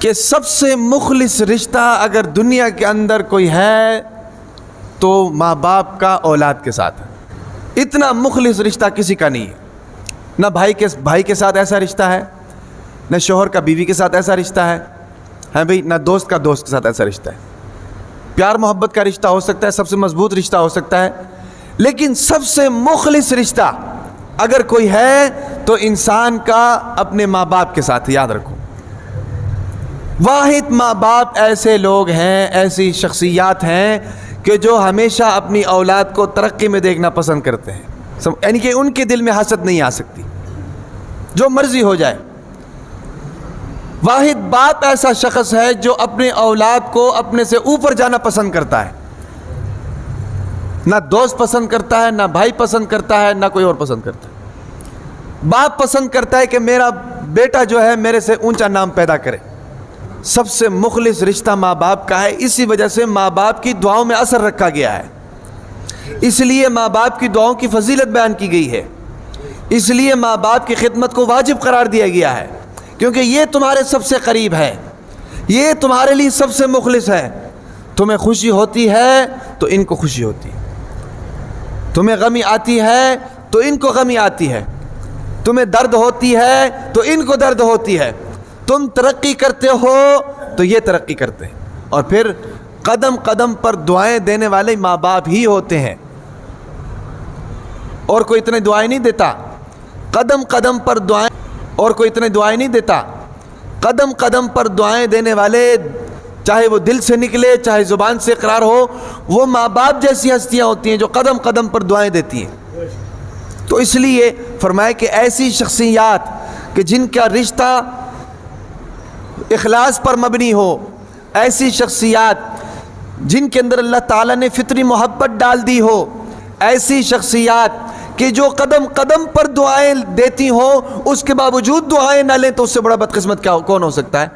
کہ سب سے مخلص رشتہ اگر دنیا کے اندر کوئی ہے تو ماں باپ کا اولاد کے ساتھ ہے۔ اتنا مخلص رشتہ کسی کا نہیں ہے۔ نہ بھائی کے ساتھ ایسا رشتہ ہے، نہ شوہر کا بیوی کے ساتھ ایسا رشتہ ہے بھئی، نہ دوست کا دوست کے ساتھ ایسا رشتہ ہے۔ پیار محبت کا رشتہ ہو سکتا ہے، سب سے مضبوط رشتہ ہو سکتا ہے، لیکن سب سے مخلص رشتہ اگر کوئی ہے تو انسان کا اپنے ماں باپ کے ساتھ، یاد رکھو۔ واحد ماں باپ ایسے لوگ ہیں، ایسی شخصیات ہیں کہ جو ہمیشہ اپنی اولاد کو ترقی میں دیکھنا پسند کرتے ہیں، یعنی کہ ان کے دل میں حسد نہیں آ سکتی، جو مرضی ہو جائے۔ واحد باپ ایسا شخص ہے جو اپنے اولاد کو اپنے سے اوپر جانا پسند کرتا ہے، نہ دوست پسند کرتا ہے، نہ بھائی پسند کرتا ہے، نہ کوئی اور پسند کرتا ہے۔ باپ پسند کرتا ہے کہ میرا بیٹا جو ہے میرے سے اونچا نام پیدا کرے۔ سب سے مخلص رشتہ ماں باپ کا ہے، اسی وجہ سے ماں باپ کی دعاؤں میں اثر رکھا گیا ہے، اس لیے ماں باپ کی دعاؤں کی فضیلت بیان کی گئی ہے، اس لیے ماں باپ کی خدمت کو واجب قرار دیا گیا ہے، کیونکہ یہ تمہارے سب سے قریب ہے، یہ تمہارے لیے سب سے مخلص ہے۔ تمہیں خوشی ہوتی ہے تو ان کو خوشی ہوتی ہے، تمہیں غمی آتی ہے تو ان کو غمی آتی ہے، تمہیں درد ہوتی ہے تو ان کو درد ہوتی ہے، تم ترقی کرتے ہو تو یہ ترقی کرتے ہیں، اور پھر قدم قدم پر دعائیں دینے والے ماں باپ ہی ہوتے ہیں، اور کوئی اتنے دعائیں نہیں دیتا۔ قدم قدم پر دعائیں، اور کوئی اتنے دعائیں نہیں دیتا۔ قدم قدم پر دعائیں دینے والے، چاہے وہ دل سے نکلے چاہے زبان سے اقرار ہو، وہ ماں باپ جیسی ہستیاں ہوتی ہیں جو قدم قدم پر دعائیں دیتی ہیں۔ تو اس لیے فرمایا کہ ایسی شخصیات کہ جن کا رشتہ اخلاص پر مبنی ہو، ایسی شخصیات جن کے اندر اللہ تعالیٰ نے فطری محبت ڈال دی ہو، ایسی شخصیات کہ جو قدم قدم پر دعائیں دیتی ہوں، اس کے باوجود دعائیں نہ لیں، تو اس سے بڑا بدقسمت کون ہو سکتا ہے؟